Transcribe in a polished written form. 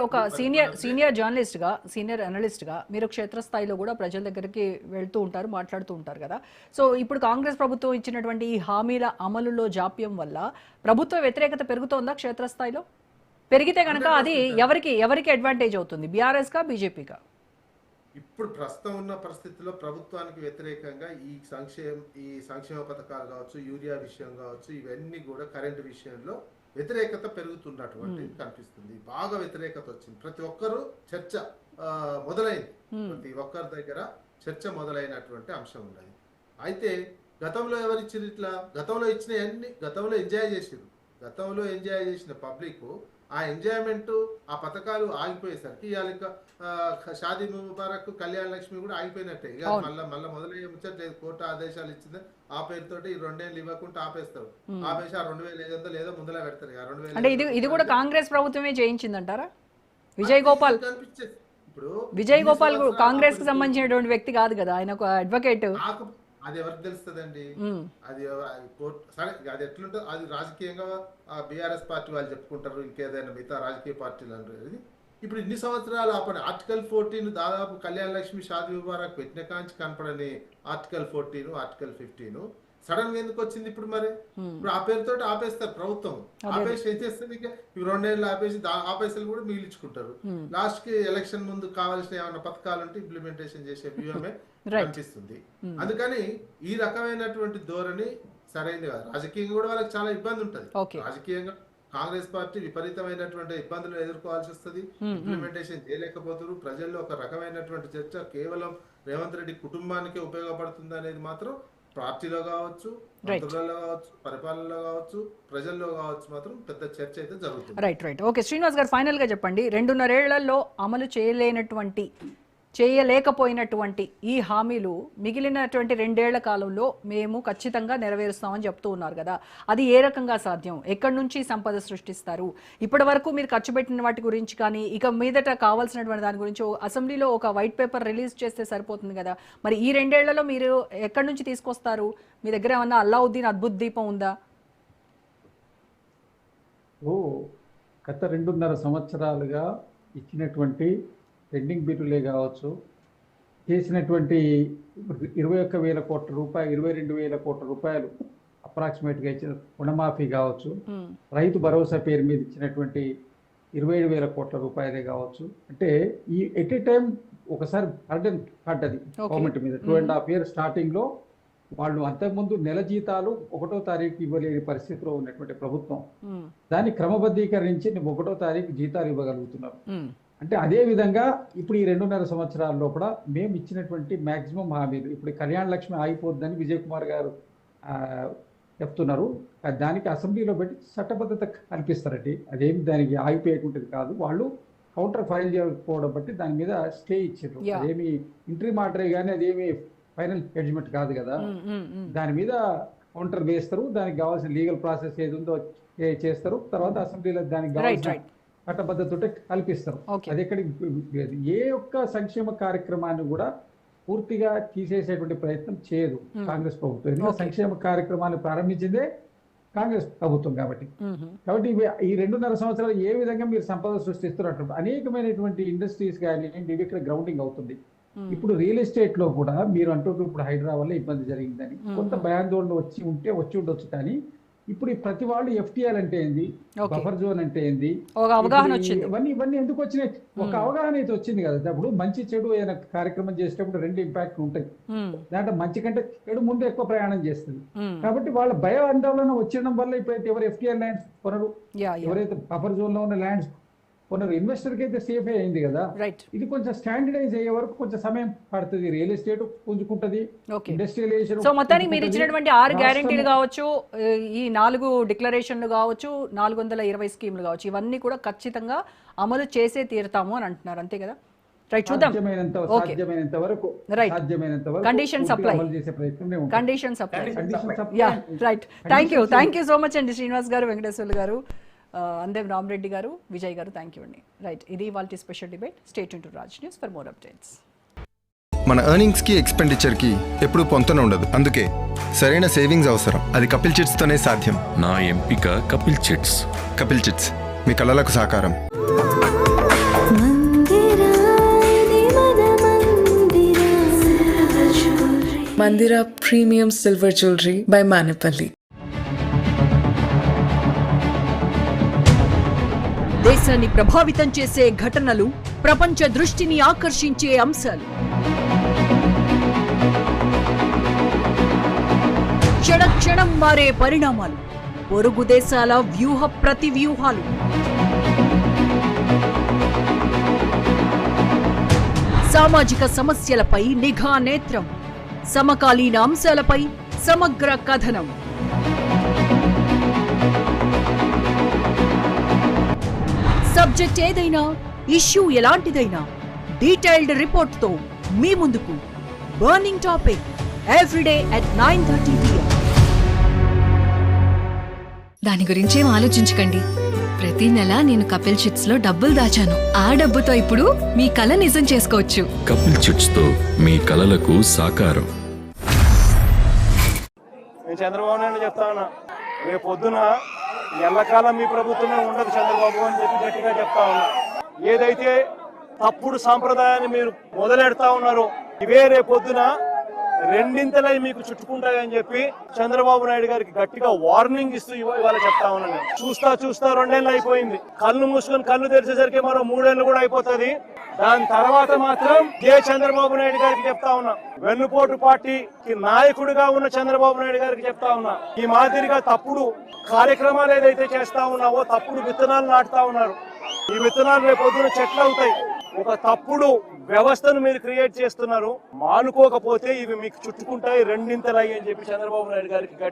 ఒక సీనియర్ జర్నలిస్ట్గా, సీనియర్ అనలిస్ట్గా మీరు క్షేత్రస్థాయిలో కూడా ప్రజల దగ్గరికి వెళ్తూ ఉంటారు, మాట్లాడుతూ ఉంటారు కదా. సో ఇప్పుడు కాంగ్రెస్ ప్రభుత్వం ఇచ్చినటువంటి ఈ హామీల అమలులో జాప్యం వల్ల ప్రభుత్వ వ్యతిరేకత పెరుగుతోందా క్షేత్రస్థాయిలో? పెరిగితే కనుక అది ఎవరికి అడ్వాంటేజ్ అవుతుంది, బీఆర్ఎస్కా బీజేపీకా? ఇప్పుడు ప్రస్తుతం ఉన్న పరిస్థితుల్లో ప్రభుత్వానికి వ్యతిరేకంగా ఈ సంక్షేమ పథకాలు కావచ్చు, యూరియా విషయం కావచ్చు, ఇవన్నీ కూడా కరెంటు విషయంలో వ్యతిరేకత పెరుగుతున్నటువంటి కనిపిస్తుంది. బాగా వ్యతిరేకత వచ్చింది. ప్రతి ఒక్కరు చర్చ మొదలైంది. ప్రతి ఒక్కరి దగ్గర చర్చ మొదలైనటువంటి అంశం ఉన్నది. అయితే గతంలో ఎవరిచ్చారు? ఇట్లా గతంలో ఇచ్చినవన్నీ గతంలో ఎంజాయ్ చేసారు. గతంలో ఎంజాయ్ చేసిన పబ్లిక్ ఆ ఎంజాయ్మెంట్, ఆ పథకాలు ఆగిపోయేసరికి ఇవాళ షాదీ ముబారక్, కళ్యాణ లక్ష్మి కూడా ఆగిపోయినట్టే. ఇక మళ్ళీ మొదలయ్యే ముచ్చట్లేదు. కోర్టు ఆదేశాలు ఇచ్చింది, ఆ పేరుతోటి 2 ఏళ్ళు ఇవ్వకుండా ఆపేస్తారు. ఆపేసి ఆ 2500 ఏదో ముందర పెడతారు. 2000 ఇది కూడా కాంగ్రెస్ ప్రభుత్వమే చేయించిందంటారా? విజయ్ గోపాల్ కాంగ్రెస్ కి సంబంధించినటువంటి వ్యక్తి కాదు కదా, ఆయన ఒక అడ్వకేట్. అది ఎవరికి తెలుస్తుందండి? అది సరే, అది ఎట్లుంటుంది, అది రాజకీయంగా బీఆర్ఎస్ పార్టీ వాళ్ళు చెప్పుకుంటారు, ఇంకేదైనా మిగతా రాజకీయ పార్టీలు అంటారు. ఇప్పుడు ఇన్ని సంవత్సరాలు ఆపని ఆర్టికల్ 14 దాదాపు కళ్యాణ లక్ష్మి, షాదీ ముబారక్ పెట్టిన కాంచి కనపడని ఆర్టికల్ 14, ఆర్టికల్ 15 సడన్ గా ఎందుకు వచ్చింది ఇప్పుడు? మరి ఇప్పుడు ఆ పేరుతో ఆపేస్తారు ప్రభుత్వం. ఆపేసి ఏం చేస్తుంది? ఇక 2 ఏళ్ళు ఆపేసి ఆ పైసలు కూడా మిగిలించుకుంటారు. లాస్ట్ కి ఎలక్షన్ ముందు కావాల్సిన ఏమైనా పథకాలు ఉంటే ఇంప్లిమెంటేషన్ చేసే వ్యూహమే కనిపిస్తుంది. అందుకని ఈ రకమైనటువంటి ధోరణి సరైనది కాదు. రాజకీయంగా కూడా వాళ్ళకి చాలా ఇబ్బంది ఉంటుంది. రాజకీయంగా కాంగ్రెస్ పార్టీ విపరీతమైనటువంటి ఇబ్బందులు ఎదుర్కోవాల్సి వస్తుంది. ఇంప్లిమెంటేషన్ చేయలేకపోతున్నారు. ప్రజల్లో ఒక రకమైనటువంటి చర్చ కేవలం రేవంత్ రెడ్డి కుటుంబానికే ఉపయోగపడుతుంది అనేది మాత్రం పార్టీలో కావచ్చు, మంత్రులలో కావచ్చు, పరిపాలనలో కావచ్చు, ప్రజల్లో కావచ్చు మాత్రం పెద్ద చర్చ అయితే జరుగుతుంది. రైట్. ఓకే, శ్రీనివాస్ గారు ఫైనల్ గా చెప్పండి. 2.5 ఏళ్లలో అమలు చేయలేకపోయినటువంటి ఈ హామీలు మిగిలినటువంటి 2 ఏళ్ల కాలంలో మేము ఖచ్చితంగా నెరవేరుస్తామని చెప్తూ ఉన్నారు కదా, అది ఏ రకంగా సాధ్యం? ఎక్కడి నుంచి సంపద సృష్టిస్తారు? ఇప్పటి వరకు మీరు ఖర్చు పెట్టిన వాటి గురించి కానీ, ఇక మీదట కావాల్సినటువంటి దాని గురించి అసెంబ్లీలో ఒక వైట్ పేపర్ రిలీజ్ చేస్తే సరిపోతుంది కదా. మరి ఈ 2 ఏళ్లలో మీరు ఎక్కడి నుంచి తీసుకొస్తారు? మీ దగ్గర ఏమన్నా అల్లావుద్దీన్ అద్భుత దీపం ఉందా? గత 2.5 సంవత్సరాలుగా ఇచ్చినటువంటి పెండింగ్ బిల్లులే కావచ్చు, చేసినటువంటి 21,000 కోట్ల రూపాయలు, 22,000 కోట్ల రూపాయలు అప్రాక్సిమేట్గా ఇచ్చిన రుణమాఫీ కావచ్చు, రైతు భరోసా పేరు మీద ఇచ్చినటువంటి 27,000 కోట్ల రూపాయలే కావచ్చు. అంటే ఈ ఎట్ ఏ టైం ఒకసారి బర్డెన్ పడ్డది గవర్నమెంట్ మీద. 2.5 years స్టార్టింగ్లో వాళ్ళు అంతకుముందు నెల జీతాలు 1వ తారీఖు ఇవ్వలేని పరిస్థితిలో ఉన్నటువంటి ప్రభుత్వం దాన్ని క్రమబద్ధీకరించి 1వ తారీఖు జీతాలు ఇవ్వగలుగుతున్నారు. అంటే అదే విధంగా ఇప్పుడు ఈ 2.5 సంవత్సరాల లోపల మేము ఇచ్చినటువంటి మ్యాక్సిమం హామీలు, ఇప్పుడు కళ్యాణ లక్ష్మి ఆగిపోద్దని విజయ్ కుమార్ గారు చెప్తున్నారు. దానికి అసెంబ్లీలో పెట్టి చట్టబద్ధత కల్పిస్తారండి. అదేమి దానికి ఆగిపోయేటువంటిది కాదు. వాళ్ళు కౌంటర్ ఫైల్ చేయకపోవడం బట్టి దాని మీద స్టే ఇచ్చారు. అదేమి ఇంట్రీమ్ ఆర్డరే కానీ అదేమి ఫైనల్ జడ్జిమెంట్ కాదు కదా. దాని మీద కౌంటర్ వేస్తారు. దానికి కావాల్సిన లీగల్ ప్రాసెస్ ఏది ఉందో చేస్తారు. తర్వాత అసెంబ్లీలో దానికి కావాల్సిన చట్టబద్ధత కల్పిస్తారు. అది ఎక్కడికి ఏ ఒక్క సంక్షేమ కార్యక్రమాన్ని కూడా పూర్తిగా తీసేసేటువంటి ప్రయత్నం చేయదు కాంగ్రెస్ ప్రభుత్వం. ఎందుకంటే సంక్షేమ కార్యక్రమాన్ని ప్రారంభించిందే కాంగ్రెస్ ప్రభుత్వం కాబట్టి ఈ 2.5 సంవత్సరాలు ఏ విధంగా మీరు సంపద సృష్టిస్తున్నట్టు అనేకమైనటువంటి ఇండస్ట్రీస్ కానీ ఇవి ఇక్కడ గ్రౌండింగ్ అవుతుంది. ఇప్పుడు రియల్ ఎస్టేట్ లో కూడా మీరు అంటూ ఇప్పుడు హైడ్రా వల్ల ఇబ్బంది జరిగిందని కొంత భయాందోళన వచ్చి ఉండొచ్చు. కానీ ఇప్పుడు ప్రతి వాళ్ళు ఎఫ్టీఆర్ అంటే ఏంది, బఫర్ జోన్ అంటే ఏంది, ఇవన్నీ ఎందుకు వచ్చినాయి? ఒక అవగాహన అయితే వచ్చింది కదా. ఇప్పుడు మంచి చెడు అయిన కార్యక్రమం చేసేటప్పుడు 2 ఇంపాక్ట్ ఉంటాయి. దాంట్లో మంచి కంటే చెడు ముందు ఎక్కువ ప్రయాణం చేస్తుంది. కాబట్టి వాళ్ళ భయ ఆందోళన వచ్చడం వల్ల ఇప్పుడైతే ఎవరు ఎఫ్టీఆర్ ల్యాండ్స్ కొనరు, ఎవరైతే బఫర్ జోన్ లో ఉన్న ల్యాండ్స్ కొనరు. ఇన్వెస్టర్ కి అయితే సేఫ్ అయింది కదా. ఇది కొంచెం స్టాండర్డైజ్ అయ్యే వరకు కొంచెం సమయం పడుతుంది. రియల్ ఎస్టేట్ పుంజుకుంటది, ఇండస్ట్రియలైజేషన్. సో మొత్తానికి మీరు ఇచ్చినటువంటి 6 గ్యారెంటీలు కావచ్చు, ఈ 4 డిక్లరేషన్లు కావచ్చు, 420 స్కీములు కావచ్చు, ఇవన్నీ కూడా ఖచ్చితంగా అమలు చేసే తీరుతాము అని అంటున్నారు. అంతే కదా? రైట్, చూద్దాం. Condition supply. Right, thank you so much అండి శ్రీనివాస్ గారు, వెంకటేశ్వర్లు గారు, అందేం రామరెడ్డి గారు, విజయ్ గారు, థ్యాంక్ యూ అండి. రైట్, ఇది ఇవాల్టి special debate. Stay tune to Raj news for more updates. మన ఎర్నింగ్స్ కి ఎక్స్పెండిచర్ కి ఎప్పుడు పొంతన ఉండదు. అందుకే సరైన సేవింగ్స్ అవసరం. అది కపిల్ చిట్స్ తోనే సాధ్యం. నా ఎంపిక కపిల్ చిట్స్. కపిల్ చిట్స్ మీ కలలకు సాకారం. Mandira Premium Silver Jewelry by Manipali. దేశాన్ని ప్రభావితం చేసే ఘటనలు, ప్రపంచ దృష్టిని ఆకర్షించే అంశాలు, క్షణక్షణం మారే పరిణామాలు, పొరుగు దేశాల వ్యూహ ప్రతివ్యూహాలు, సామాజిక సమస్యలపై నిఘా నేత్రం, సమకాలీన అంశాలపై సమగ్ర కథనం. సబ్జెక్ట్ ఏదైనా, ఇష్యూ ఎలాంటిదైనా డీటెయిల్డ్ రిపోర్ట్తో మీ ముందుకు. Burning topic everyday at 9:30 PM. దాని గురించేం ఆలోచించకండి. ప్రతి నెల నేను కపిల్ చిట్స్ లో డబ్బులు దాచాను. ఆ డబ్బుతో ఇప్పుడు మీ కల నిజం చేసుకోవచ్చు. కపిల్ చిట్స్ తో మీ కలలకు సాకారం. నేను చంద్రబాబు నాయుడు చెప్తా ఉన్నా, రేపు పొద్దున ఎల్లకాలం మీ ప్రభుత్వమే ఉండదు చంద్రబాబు అని చెప్పి గట్టిగా చెప్తా ఉన్నా. ఏదైతే తప్పుడు సాంప్రదాయాన్ని మీరు మొదలెడతా ఉన్నారో ఇవే రేపు పొద్దున రెండింతలై మీకు చుట్టుకుంటాయని చెప్పి చంద్రబాబు నాయుడు గారికి గట్టిగా వార్నింగ్ ఇస్తూ ఇవాళ చెప్తా ఉన్నాను. చూస్తా 2 ఏళ్ళు అయిపోయింది. కళ్ళు మూసుకొని కళ్ళు తెరిచేసరికి మరో 3 ఏళ్ళు కూడా అయిపోతుంది. దాని తర్వాత మాత్రం చంద్రబాబు నాయుడు గారికి చెప్తా ఉన్నా, వెన్నుపోటు పార్టీకి నాయకుడిగా ఉన్న చంద్రబాబు నాయుడు గారికి చెప్తా ఉన్నా, ఈ మాదిరిగా తప్పుడు కార్యక్రమాలు ఏదైతే చేస్తా ఉన్నావో, తప్పుడు విత్తనాలు నాటుతా ఉన్నారు. ఈ విత్తనాలు రేపు పొద్దున చెట్లు అవుతాయి. ఒక తప్పుడు వ్యవస్థను మీరు క్రియేట్ చేస్తున్నారు. మానుకోకపోతే ఇవి మీకు చుట్టుకుంటాయి రెండింతలై అని చెప్పి చంద్రబాబు నాయుడు గారికి